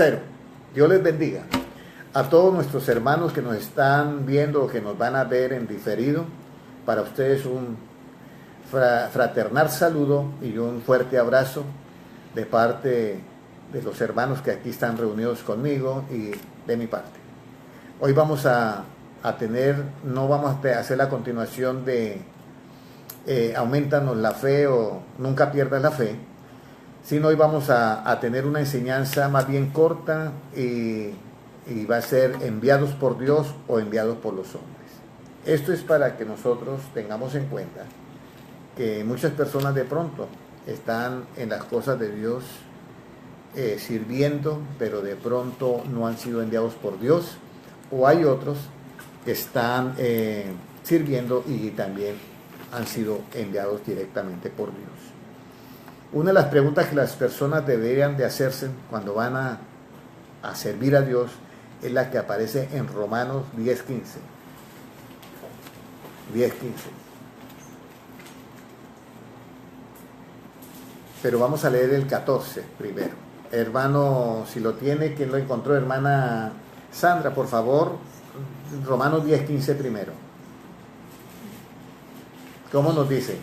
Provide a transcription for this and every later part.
Tercero, Dios les bendiga a todos nuestros hermanos que nos están viendo o que nos van a ver en diferido. Para ustedes un fraternal saludo y un fuerte abrazo de parte de los hermanos que aquí están reunidos conmigo y de mi parte. Hoy vamos a tener, no vamos a hacer la continuación de aumentanos la fe o nunca pierdas la fe, sino hoy vamos a tener una enseñanza más bien corta y va a ser enviados por Dios o enviados por los hombres. Esto es para que nosotros tengamos en cuenta que muchas personas de pronto están en las cosas de Dios sirviendo, pero de pronto no han sido enviados por Dios, o hay otros que están sirviendo y también han sido enviados directamente por Dios. Una de las preguntas que las personas deberían de hacerse cuando van a servir a Dios es la que aparece en Romanos 10:15. 10:15. Pero vamos a leer el 14 primero. Hermano, si lo tiene, ¿quién lo encontró? Hermana Sandra, por favor, Romanos 10:15 primero. ¿Cómo nos dice?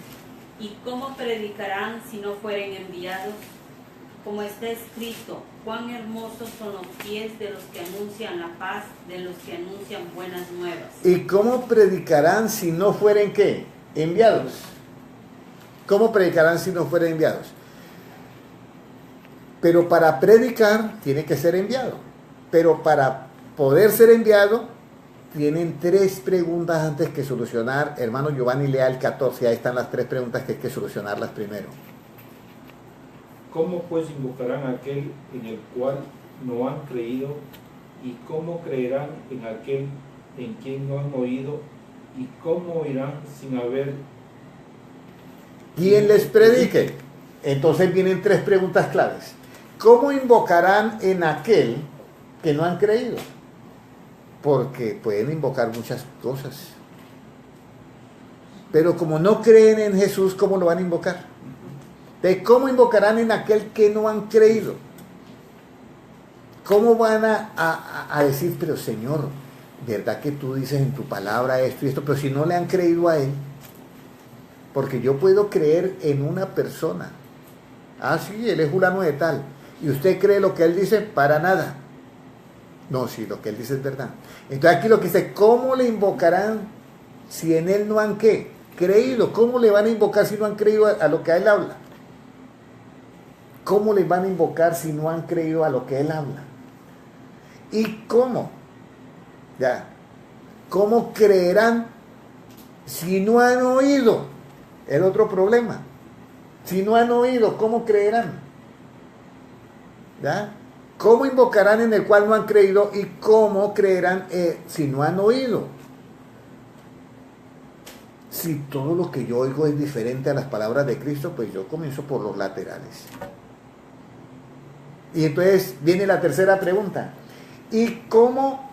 ¿Y cómo predicarán si no fueren enviados? Como está escrito, cuán hermosos son los pies de los que anuncian la paz, de los que anuncian buenas nuevas. ¿Y cómo predicarán si no fueren qué? Enviados. ¿Cómo predicarán si no fueren enviados? Pero para predicar tiene que ser enviado. Pero para poder ser enviado tienen 3 preguntas antes que solucionar. Hermano Giovanni, lea el 14. Ahí están las 3 preguntas que hay que solucionarlas primero. ¿Cómo pues invocarán a aquel en el cual no han creído? ¿Y cómo creerán en aquel en quien no han oído? ¿Y cómo oirán sin haber quien les predique? Entonces vienen 3 preguntas claves. ¿Cómo invocarán en aquel que no han creído? Porque pueden invocar muchas cosas. Pero como no creen en Jesús, ¿cómo lo van a invocar? ¿De cómo invocarán en aquel que no han creído? ¿Cómo van a decir, pero Señor, verdad que tú dices en tu palabra esto y esto, pero si no le han creído a Él? Porque yo puedo creer en una persona. Ah, sí, Él es fulano de tal. ¿Y usted cree lo que Él dice? Para nada. No, sí, lo que Él dice es verdad. Entonces aquí lo que dice, ¿cómo le invocarán si en Él no han ¿qué? Creído? ¿Cómo le van a invocar si no han creído a lo que Él habla? ¿Cómo les van a invocar si no han creído a lo que Él habla? ¿Y cómo? Ya. ¿Cómo creerán si no han oído? El otro problema. Si no han oído, ¿cómo creerán? ¿Ya? ¿Cómo invocarán en el cual no han creído? ¿Y cómo creerán si no han oído? Si todo lo que yo oigo es diferente a las palabras de Cristo, pues yo comienzo por los laterales. Y entonces viene la tercera pregunta. ¿Y cómo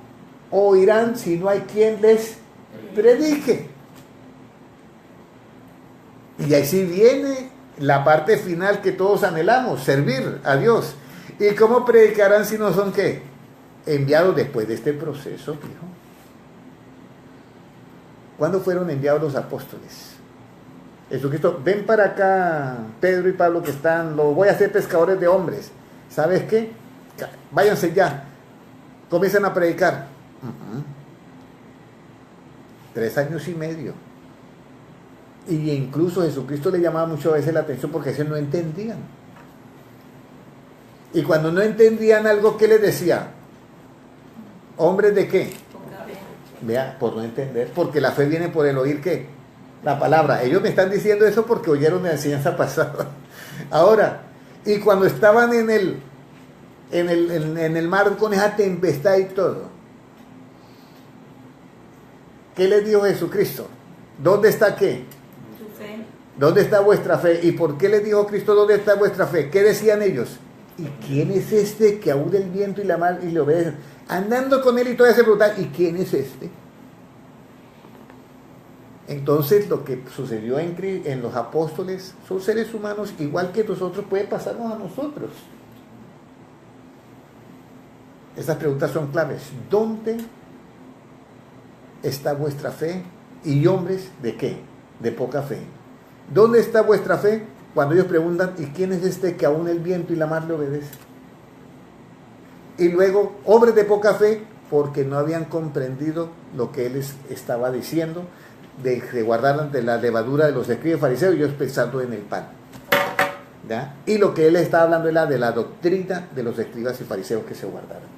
oirán si no hay quien les predique? Y ahí sí viene la parte final que todos anhelamos, servir a Dios. ¿Y cómo predicarán si no son qué? Enviados después de este proceso, hijo. ¿Cuándo fueron enviados los apóstoles? Jesucristo, ven para acá, Pedro y Pablo que están, los voy a hacer pescadores de hombres. ¿Sabes qué? Váyanse ya. Comienzan a predicar. 3 años y medio. Y incluso Jesucristo le llamaba muchas veces la atención porque ellos no entendían. Y cuando no entendían algo, ¿qué les decía? ¿Hombres de qué? Vea, por no entender. Porque la fe viene por el oír, ¿qué? La palabra. Ellos me están diciendo eso porque oyeron la enseñanza pasada. Ahora, y cuando estaban en el mar con esa tempestad y todo, ¿qué les dijo Jesucristo? ¿Dónde está qué? Su fe. ¿Dónde está vuestra fe? ¿Y por qué les dijo Cristo dónde está vuestra fe? ¿Qué decían ellos? ¿Y quién es este que aúlla el viento y la mar y le obedecen? Andando con él y todavía se preguntan, ¿y quién es este? Entonces lo que sucedió en los apóstoles son seres humanos igual que nosotros, puede pasarnos a nosotros. Estas preguntas son claves. ¿Dónde está vuestra fe? Y hombres, ¿de qué? De poca fe. ¿Dónde está vuestra fe? Cuando ellos preguntan, ¿y quién es este que aún el viento y la mar le obedece? Y luego, hombres de poca fe, porque no habían comprendido lo que él les estaba diciendo, de guardar ante la levadura de los escribas y fariseos, y ellos pensando en el pan. ¿Ya? Y lo que él está hablando era de la doctrina de los escribas y fariseos que se guardaron.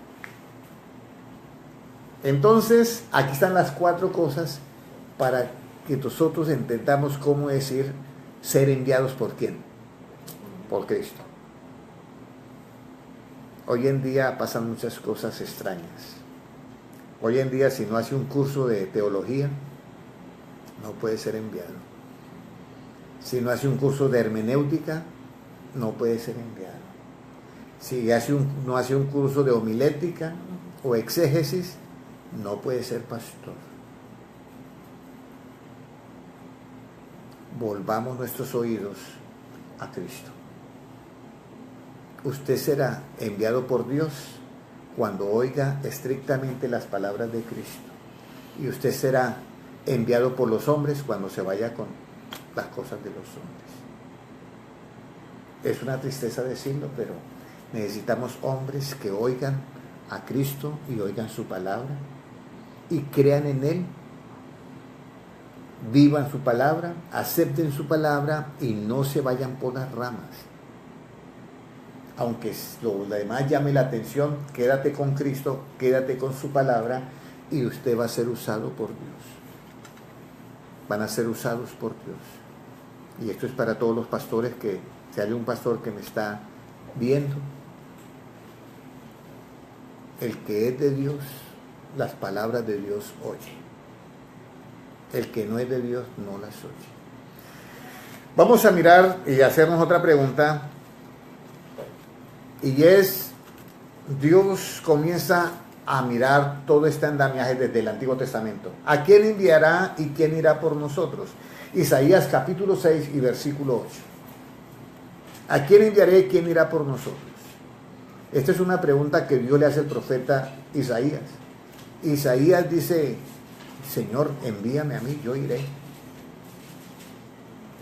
Entonces, aquí están las 4 cosas para que nosotros entendamos cómo decir ser enviados por quién. Por Cristo. Hoy en día pasan muchas cosas extrañas. Hoy en día, si no hace un curso de teología, no puede ser enviado. Si no hace un curso de hermenéutica, no puede ser enviado. Si no hace un curso de homilética o exégesis, no puede ser pastor. Volvamos nuestros oídos a Cristo. Usted será enviado por Dios cuando oiga estrictamente las palabras de Cristo. Y usted será enviado por los hombres cuando se vaya con las cosas de los hombres. Es una tristeza decirlo, pero necesitamos hombres que oigan a Cristo y oigan su palabra y crean en Él, vivan su palabra, acepten su palabra y no se vayan por las ramas. Aunque lo demás llame la atención, quédate con Cristo, quédate con su palabra y usted va a ser usado por Dios. Van a ser usados por Dios. Y esto es para todos los pastores, que si hay un pastor que me está viendo, el que es de Dios, las palabras de Dios oye. El que no es de Dios no las oye. Vamos a mirar y hacernos otra pregunta. Y es, Dios comienza a mirar todo este andamiaje desde el Antiguo Testamento. ¿A quién enviará y quién irá por nosotros? Isaías capítulo 6 y versículo 8. ¿A quién enviaré y quién irá por nosotros? Esta es una pregunta que Dios le hace al profeta Isaías. Isaías dice, Señor, envíame a mí, yo iré.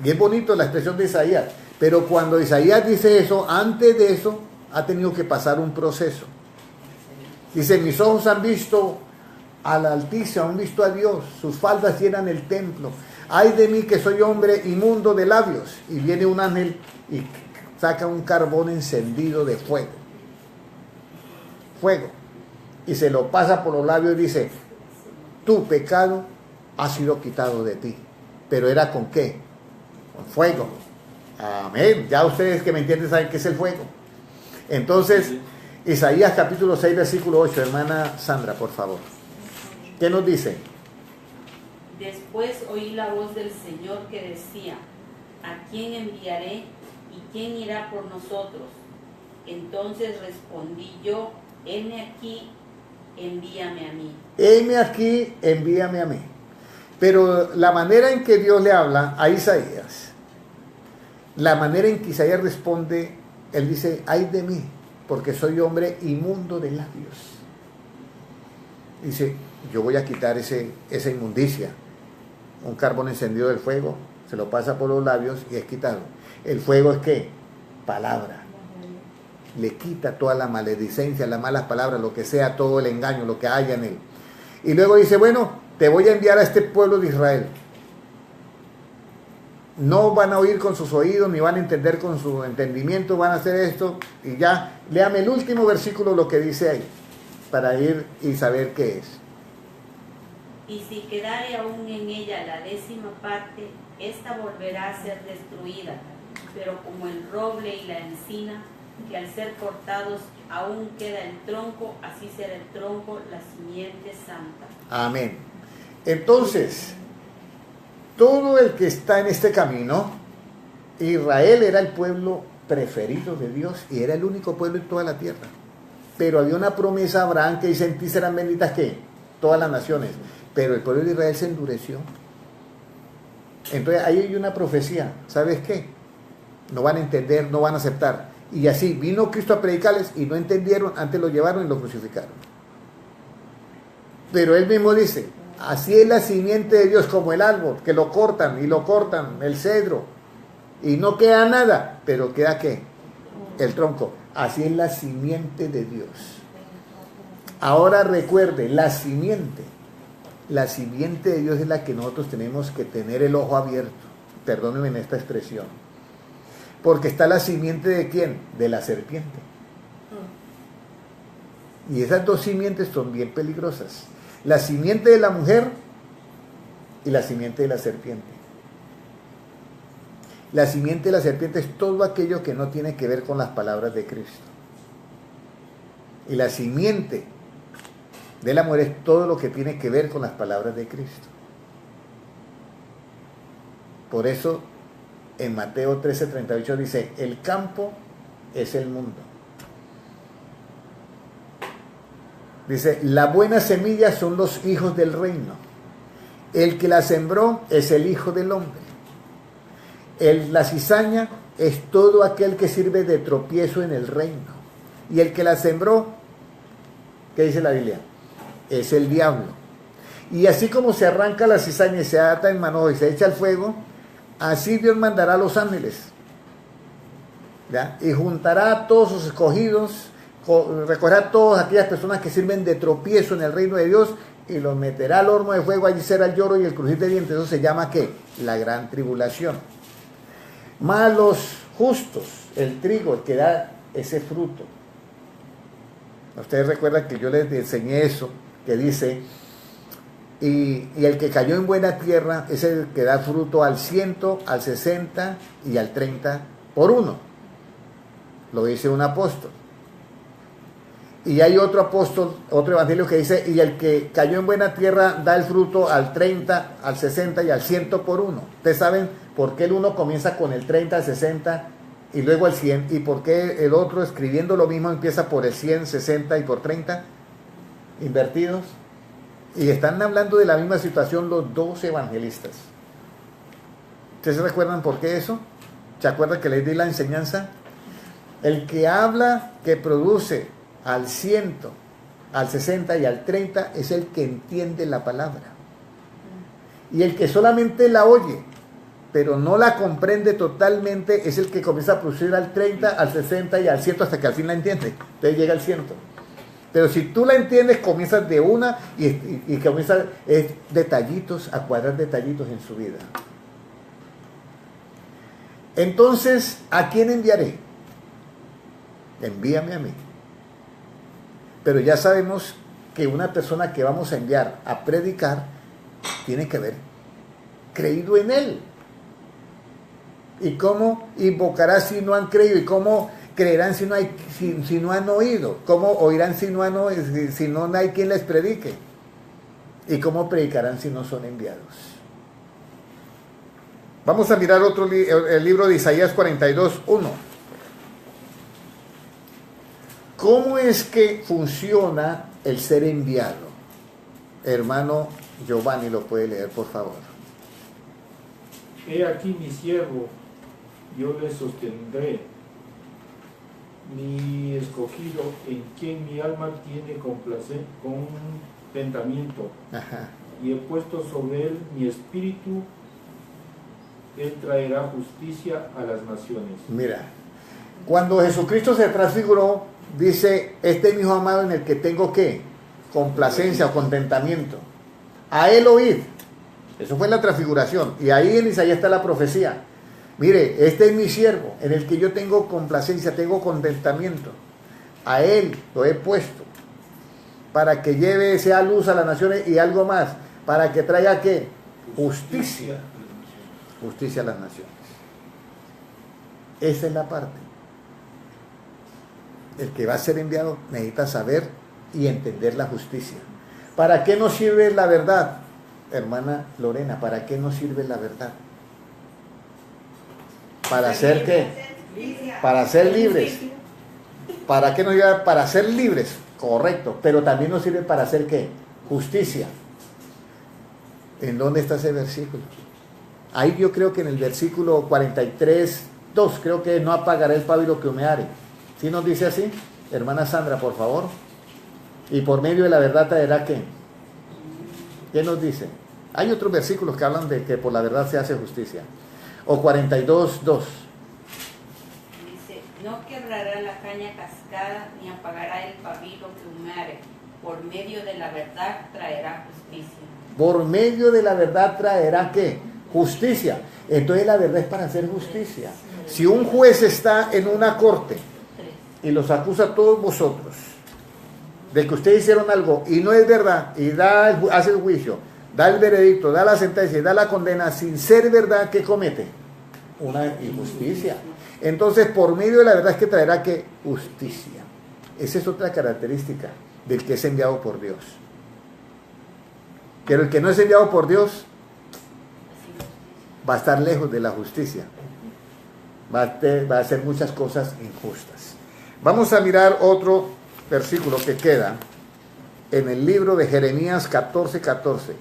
Y es bonito la expresión de Isaías, pero cuando Isaías dice eso, antes de eso, ha tenido que pasar un proceso. Dice, mis ojos han visto al Altísimo, han visto a Dios, sus faldas llenan el templo. Ay de mí que soy hombre inmundo de labios. Y viene un ángel y saca un carbón encendido de fuego. Fuego. Y se lo pasa por los labios y dice, tu pecado ha sido quitado de ti. Pero ¿era con qué? Con fuego. Amén. Ya ustedes que me entienden saben qué es el fuego. Entonces, Isaías capítulo 6, versículo 8, hermana Sandra, por favor. ¿Qué nos dice? Después oí la voz del Señor que decía, ¿a quién enviaré y quién irá por nosotros? Entonces respondí yo, heme aquí, envíame a mí. Heme aquí, envíame a mí. Pero la manera en que Dios le habla a Isaías, la manera en que Isaías responde, él dice, ay de mí, porque soy hombre inmundo de labios. Dice, yo voy a quitar esa inmundicia. Un carbón encendido del fuego, se lo pasa por los labios y es quitado. El fuego es ¿qué? Palabra. Le quita toda la maledicencia, las malas palabras, lo que sea, todo el engaño, lo que haya en él. Y luego dice, bueno, te voy a enviar a este pueblo de Israel. No van a oír con sus oídos, ni van a entender con su entendimiento, van a hacer esto. Y ya, léame el último versículo, lo que dice ahí, para ir y saber qué es. Y si quedare aún en ella la 10ª parte, ésta volverá a ser destruida, pero como el roble y la encina, que al ser cortados aún queda el tronco, así será el tronco, la simiente santa. Amén. Entonces, todo el que está en este camino, Israel era el pueblo preferido de Dios y era el único pueblo en toda la tierra. Pero había una promesa a Abraham que dice, en ti serán benditas ¿qué? Todas las naciones. Pero el pueblo de Israel se endureció. Entonces ahí hay una profecía. ¿Sabes qué? No van a entender, no van a aceptar. Y así vino Cristo a predicarles y no entendieron, antes lo llevaron y lo crucificaron. Pero él mismo dice, así es la simiente de Dios como el árbol, que lo cortan y lo cortan, el cedro, y no queda nada, pero queda ¿qué? El tronco. Así es la simiente de Dios. Ahora recuerde, la simiente de Dios es la que nosotros tenemos que tener el ojo abierto. Perdónenme en esta expresión. Porque está la simiente de ¿quién? De la serpiente. Y esas dos simientes son bien peligrosas. La simiente de la mujer y la simiente de la serpiente. La simiente de la serpiente es todo aquello que no tiene que ver con las palabras de Cristo. Y la simiente de la mujer es todo lo que tiene que ver con las palabras de Cristo. Por eso en Mateo 13:38 dice, el campo es el mundo. Dice, la buena semilla son los hijos del reino. El que la sembró es el Hijo del Hombre. La cizaña es todo aquel que sirve de tropiezo en el reino. Y el que la sembró, ¿qué dice la Biblia? Es el diablo. Y así como se arranca la cizaña y se ata en mano y se echa al fuego, así Dios mandará a los ángeles, ¿ya? Y juntará a todos sus escogidos, recogerá a todas aquellas personas que sirven de tropiezo en el reino de Dios y los meterá al horno de fuego. Allí será el lloro y el crujir de dientes. Eso se llama ¿qué? La gran tribulación. Más los justos, el trigo, el que da ese fruto. Ustedes recuerdan que yo les enseñé eso, que dice, y el que cayó en buena tierra es el que da fruto al 100, al 60 y al 30 por uno. Lo dice un apóstol. Y hay otro apóstol, otro evangelio que dice, y el que cayó en buena tierra da el fruto al 30, al 60 y al 100 por uno. Ustedes saben por qué el uno comienza con el 30, el 60 y luego el 100, y por qué el otro, escribiendo lo mismo, empieza por el 100, 60 y por 30, invertidos. Y están hablando de la misma situación los dos evangelistas. ¿Ustedes se recuerdan por qué eso? ¿Se acuerdan que les di la enseñanza? El que habla, que produce al 100, al 60 y al 30 es el que entiende la palabra. Y el que solamente la oye, pero no la comprende totalmente, es el que comienza a producir al 30, al 60 y al 100 hasta que al fin la entiende. Entonces llega al 100. Pero si tú la entiendes, comienzas de una y comienzas detallitos, a cuadrar detallitos en su vida. Entonces, ¿a quién enviaré? Envíame a mí. Pero ya sabemos que una persona que vamos a enviar a predicar tiene que haber creído en él. ¿Y cómo invocará si no han creído? ¿Y cómo creerán si no han oído? ¿Cómo oirán si no hay quien les predique? ¿Y cómo predicarán si no son enviados? Vamos a mirar el libro de Isaías 42:1. ¿Cómo es que funciona el ser enviado? Hermano Giovanni, lo puede leer, por favor. He aquí mi siervo, yo le sostendré, mi escogido, en quien mi alma tiene contentamiento. Ajá. Y he puesto sobre él mi espíritu, él traerá justicia a las naciones. Mira, cuando Jesucristo se transfiguró, dice, este es mi hijo amado en el que tengo ¿qué? Complacencia o contentamiento. A él oíd. Eso fue en la transfiguración. Y ahí en Isaías está la profecía. Mire, este es mi siervo, en el que yo tengo complacencia, tengo contentamiento. A él lo he puesto, para que lleve sea luz a las naciones y algo más, para que traiga ¿qué? Justicia. Justicia a las naciones. Esa es la parte. El que va a ser enviado necesita saber y entender la justicia. ¿Para qué nos sirve la verdad? Hermana Lorena, ¿para qué nos sirve la verdad? ¿Para hacer qué? Para ser libres. ¿Para qué nos sirve? Para ser libres, correcto, pero también nos sirve para hacer qué? Justicia. ¿En dónde está ese versículo? Ahí yo creo que en el versículo 43:2, creo que no apagaré el pábilo que humeare. ¿Sí nos dice así? Hermana Sandra, por favor. Y por medio de la verdad traerá ¿qué? ¿Qué nos dice? Hay otros versículos que hablan de que por la verdad se hace justicia. O 42:2. Dice, no quebrará la caña cascada, ni apagará el pabilo que humare. Por medio de la verdad traerá justicia. Por medio de la verdad traerá ¿qué? Justicia. Entonces la verdad es para hacer justicia. Si un juez está en una corte y los acusa a todos vosotros de que ustedes hicieron algo y no es verdad, y hace el juicio, da el veredicto, da la sentencia y da la condena sin ser verdad, ¿qué comete? Una injusticia. Entonces, por medio de la verdad es que traerá ¿qué? Justicia. Esa es otra característica del que es enviado por Dios. Pero el que no es enviado por Dios va a estar lejos de la justicia. Va a hacer muchas cosas injustas. Vamos a mirar otro versículo que queda en el libro de Jeremías 14:14.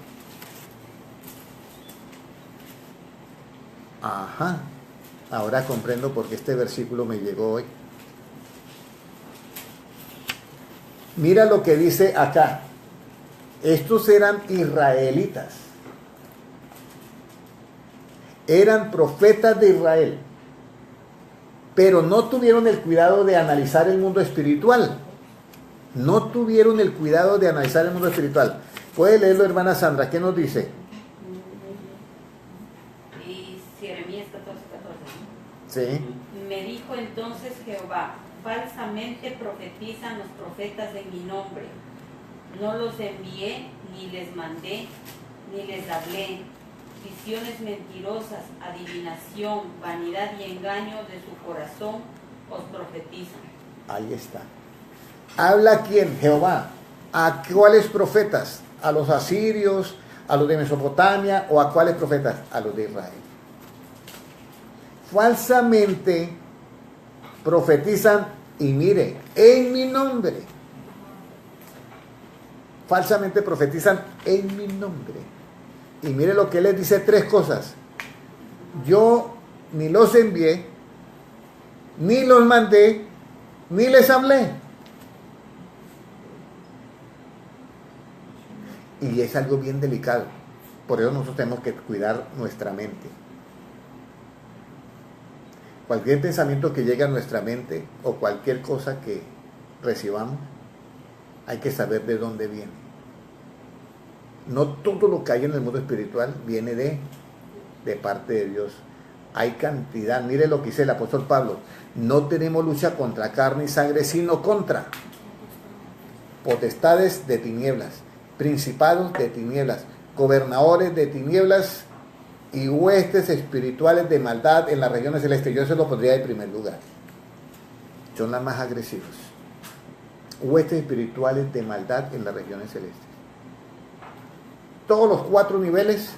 Ajá. Ahora comprendo por qué este versículo me llegó hoy. Mira lo que dice acá. Estos eran israelitas. Eran profetas de Israel. Pero no tuvieron el cuidado de analizar el mundo espiritual. No tuvieron el cuidado de analizar el mundo espiritual. ¿Puede leerlo, hermana Sandra? ¿Qué nos dice? Y Jeremías 14:14. Sí. Me dijo entonces Jehová, falsamente profetizan los profetas en mi nombre. No los envié, ni les mandé, ni les hablé. Visiones mentirosas, adivinación, vanidad y engaño de su corazón os profetizan. Ahí está. ¿Habla quién? Jehová. ¿A cuáles profetas? ¿A los asirios? ¿A los de Mesopotamia? ¿O a cuáles profetas? A los de Israel. Falsamente profetizan, y mire, en mi nombre. Falsamente profetizan en mi nombre. Y mire lo que les dice, 3 cosas. Yo ni los envié, ni los mandé, ni les hablé. Y es algo bien delicado. Por eso nosotros tenemos que cuidar nuestra mente. Cualquier pensamiento que llegue a nuestra mente o cualquier cosa que recibamos, hay que saber de dónde viene. No todo lo que hay en el mundo espiritual viene de parte de Dios. Hay cantidad. Mire lo que dice el apóstol Pablo. No tenemos lucha contra carne y sangre, sino contra potestades de tinieblas, principados de tinieblas, gobernadores de tinieblas y huestes espirituales de maldad en las regiones celestes. Yo se lo pondría en primer lugar. Son las más agresivas. Huestes espirituales de maldad en las regiones celestes. Todos los 4 niveles,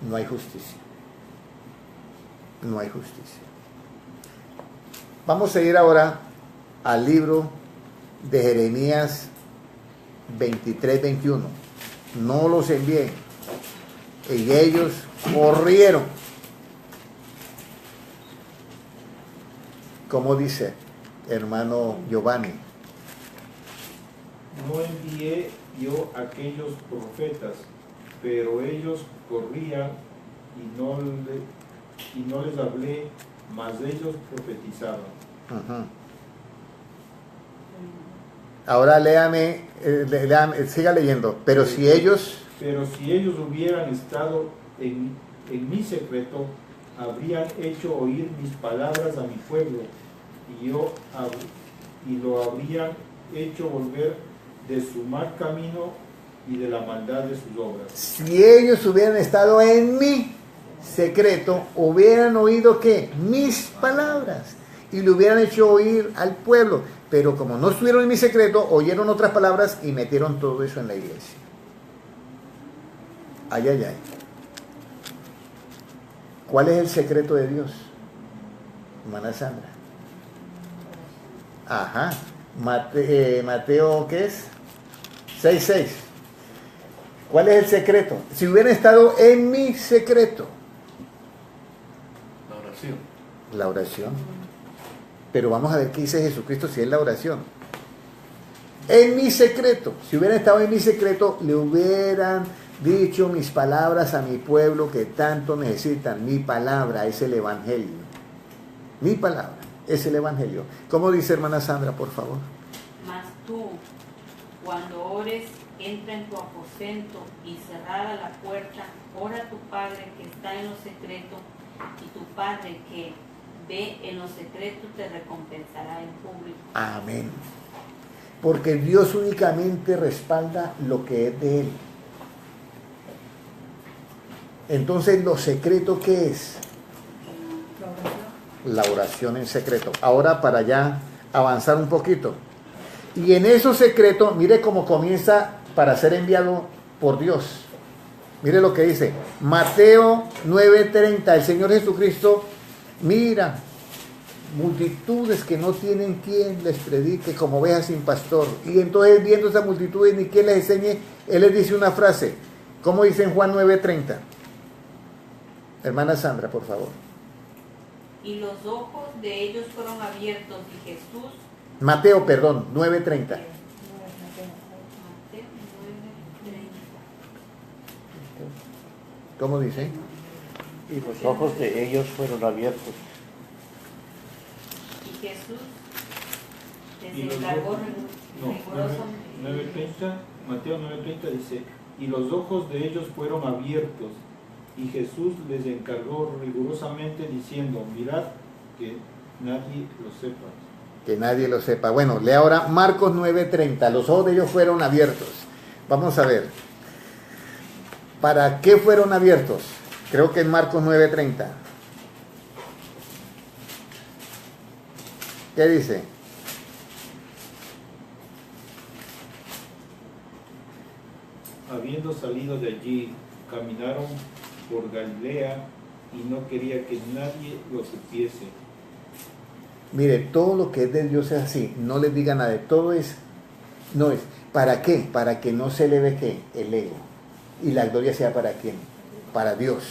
no hay justicia. No hay justicia. Vamos a ir ahora al libro de Jeremías 23-21. No los envié. Y ellos corrieron. ¿Cómo dice, hermano Giovanni? No envié yo a aquellos profetas, pero ellos corrían y no les hablé, mas ellos profetizaban. Uh-huh. Ahora léame, siga leyendo. Pero si ellos hubieran estado en mi secreto, habrían hecho oír mis palabras a mi pueblo, y lo habrían hecho volver de su mal camino y de la maldad de sus obras. Si ellos hubieran estado en mi secreto, hubieran oído ¿qué? Mis palabras, y le hubieran hecho oír al pueblo. Pero como no estuvieron en mi secreto, oyeron otras palabras y metieron todo eso en la iglesia. Ay, ay, ay. ¿Cuál es el secreto de Dios, hermana Sandra? Ajá. Mateo, ¿qué es? 6:6. ¿Cuál es el secreto? Si hubieran estado en mi secreto. La oración. La oración. Pero vamos a ver qué dice Jesucristo si es la oración. En mi secreto, si hubieran estado en mi secreto, le hubieran dicho mis palabras a mi pueblo que tanto necesitan. Mi palabra es el Evangelio. Mi palabra es el Evangelio. ¿Cómo dice hermana Sandra, por favor? Mas tú, cuando ores, entra en tu aposento y cerrada la puerta, ora a tu Padre que está en lo secreto, y tu Padre que ve en lo secreto te recompensará en público. Amén. Porque Dios únicamente respalda lo que es de Él. Entonces, ¿lo secreto qué es? La oración en secreto. Ahora, para ya avanzar un poquito. Y en eso secreto, mire cómo comienza para ser enviado por Dios. Mire lo que dice Mateo 9:30. El Señor Jesucristo, mira, multitudes que no tienen quien les predique, como ovejas sin pastor. Y entonces, viendo esas multitudes ni quien les enseñe, Él les dice una frase. ¿Cómo dice en Juan 9:30? Hermana Sandra, por favor. Y los ojos de ellos fueron abiertos y Jesús... Mateo, perdón, 9:30. Mateo 9:30. ¿Cómo dice? Y los ojos de ellos fueron abiertos. Y Jesús Y les los encargó ojos, no, rigurosamente. 9:30, Mateo 9:30 dice, y los ojos de ellos fueron abiertos, y Jesús les encargó rigurosamente diciendo, mirad que nadie lo sepa. Que nadie lo sepa. Bueno, lea ahora Marcos 9:30. Los ojos de ellos fueron abiertos. Vamos a ver. ¿Para qué fueron abiertos? Creo que en Marcos 9:30. ¿Qué dice? Habiendo salido de allí, caminaron por Galilea y no quería que nadie lo supiese. Mire, todo lo que es de Dios es así. No les diga nada. Todo es, no es. ¿Para qué? Para que no se eleve ¿qué? El ego. Y la gloria sea para quién? Para Dios.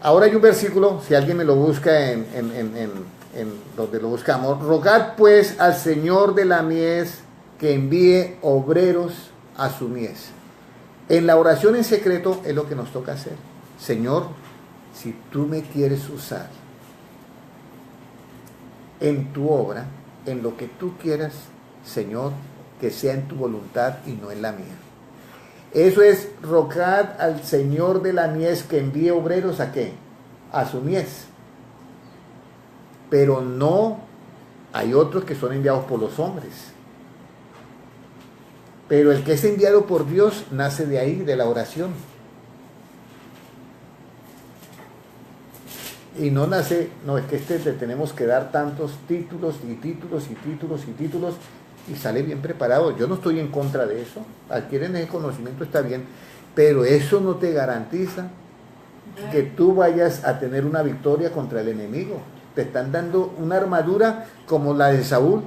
Ahora hay un versículo, si alguien me lo busca en donde lo buscamos. Rogad pues al Señor de la mies que envíe obreros a su mies. En la oración en secreto es lo que nos toca hacer. Señor, si tú me quieres usar en tu obra, en lo que tú quieras, Señor, que sea en tu voluntad y no en la mía. Eso es rogad al Señor de la mies que envíe obreros ¿a qué? A su mies. Pero no, hay otros que son enviados por los hombres. Pero el que es enviado por Dios nace de ahí, de la oración. Y no nace, no, es que le tenemos que dar tantos títulos y títulos y títulos y títulos y sale bien preparado. Yo no estoy en contra de eso. Adquieren el conocimiento, está bien, pero eso no te garantiza que tú vayas a tener una victoria contra el enemigo. Te están dando una armadura como la de Saúl,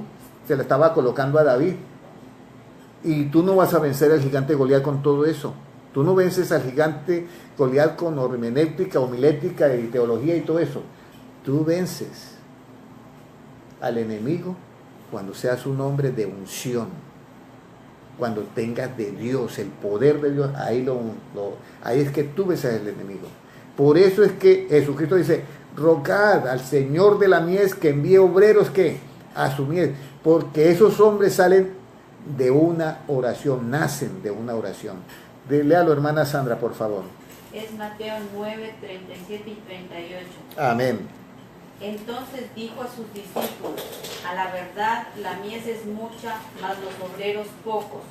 se la estaba colocando a David. Y tú no vas a vencer al gigante Goliat con todo eso. Tú no vences al gigante Goliat con hermenéutica, homilética y teología y todo eso. Tú vences al enemigo cuando seas un hombre de unción, cuando tengas de Dios, el poder de Dios, ahí es que tú vences al enemigo. Por eso es que Jesucristo dice, rogad al Señor de la mies que envíe obreros que a su mies, porque esos hombres salen de una oración, nacen de una oración. Léalo, hermana Sandra, por favor. Es Mateo 9, 37 y 38. Amén. Entonces dijo a sus discípulos, a la verdad la mies es mucha, mas los obreros pocos.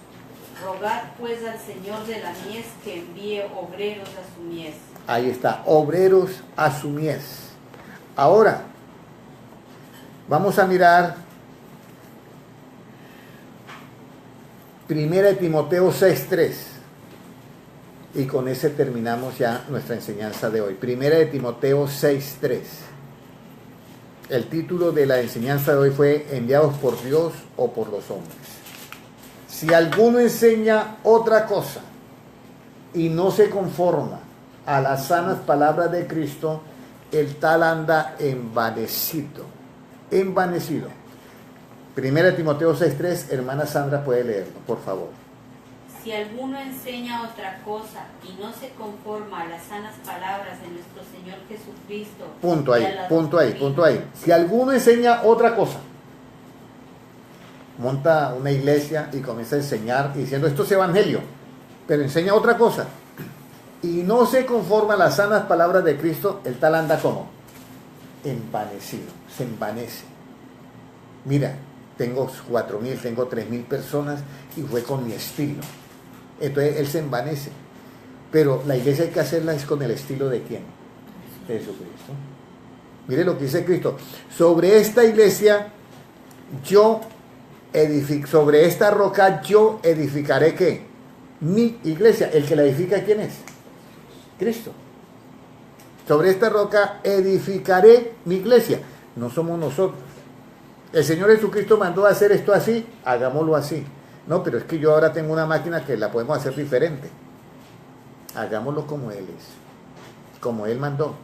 Rogad pues al Señor de la mies que envíe obreros a su mies. Ahí está, obreros a su mies. Ahora, vamos a mirar 1 Timoteo 6:3. Y con ese terminamos ya nuestra enseñanza de hoy. 1 Timoteo 6:3. El título de la enseñanza de hoy fue enviados por Dios o por los hombres. Si alguno enseña otra cosa y no se conforma a las sanas palabras de Cristo, el tal anda envanecido. Envanecido. 1 Timoteo 6:3, hermana Sandra puede leerlo, por favor. Si alguno enseña otra cosa y no se conforma a las sanas palabras de nuestro Señor Jesucristo. Punto ahí, y a la punto ahí, doctrina, punto ahí. Si alguno enseña otra cosa, monta una iglesia y comienza a enseñar diciendo esto es evangelio, pero enseña otra cosa y no se conforma a las sanas palabras de Cristo, el tal anda como envanecido, se envanece. Mira, tengo 4.000, tengo 3.000 personas y fue con mi estilo. Entonces él se envanece. Pero la iglesia hay que hacerla es con el estilo de ¿quién? De Jesucristo. Mire lo que dice Cristo. Sobre esta iglesia sobre esta roca yo edificaré ¿qué? Mi iglesia. El que la edifica ¿quién es? Cristo. Sobre esta roca edificaré mi iglesia. No somos nosotros. El Señor Jesucristo mandó a hacer esto así, hagámoslo así. No, pero es que yo ahora tengo una máquina que la podemos hacer diferente. Hagámoslo como Él es, como Él mandó.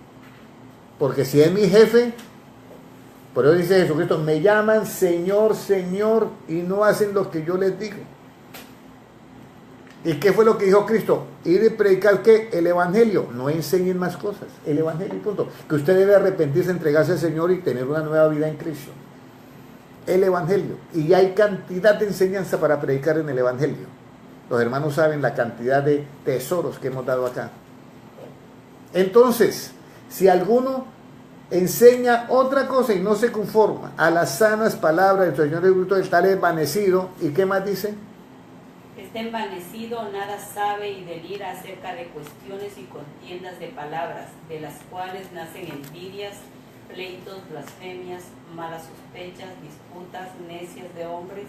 Porque si es mi jefe, por eso dice Jesucristo, me llaman Señor, Señor, y no hacen lo que yo les digo. ¿Y qué fue lo que dijo Cristo? Ir y predicar ¿qué? El Evangelio. No enseñen más cosas. El Evangelio, punto. Que usted debe arrepentirse, entregarse al Señor y tener una nueva vida en Cristo. El Evangelio. Y hay cantidad de enseñanza para predicar en el Evangelio. Los hermanos saben la cantidad de tesoros que hemos dado acá. Entonces, si alguno enseña otra cosa y no se conforma a las sanas palabras del Señor Jesucristo, está envanecido. ¿Y qué más dice? Está envanecido, nada sabe y delira acerca de cuestiones y contiendas de palabras, de las cuales nacen envidias, pleitos, blasfemias, malas sospechas, disputas, necias de hombres,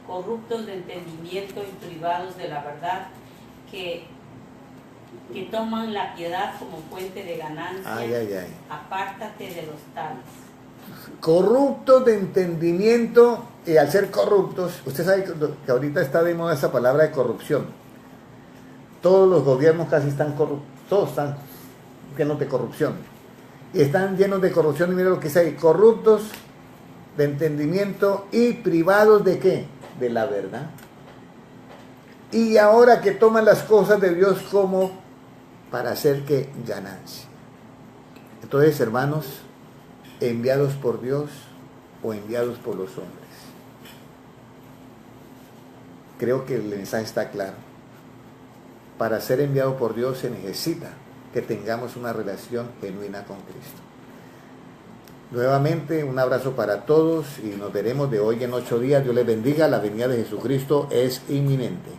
corruptos de entendimiento y privados de la verdad, que toman la piedad como fuente de ganancia. Ay, ay, ay. Apártate de los tales. Corruptos de entendimiento, y al ser corruptos, usted sabe que ahorita está de moda esa palabra de corrupción. Todos los gobiernos casi están corruptos, todos están llenos de corrupción. Y están llenos de corrupción, y mira lo que dice ahí, corruptos de entendimiento y privados de ¿qué? De la verdad. Y ahora que toman las cosas de Dios como para hacer ¿qué? Ganancia. Entonces, hermanos, enviados por Dios o enviados por los hombres. Creo que el mensaje está claro. Para ser enviado por Dios se necesita que tengamos una relación genuina con Cristo. Nuevamente, un abrazo para todos y nos veremos de hoy en 8 días. Dios les bendiga. La venida de Jesucristo es inminente.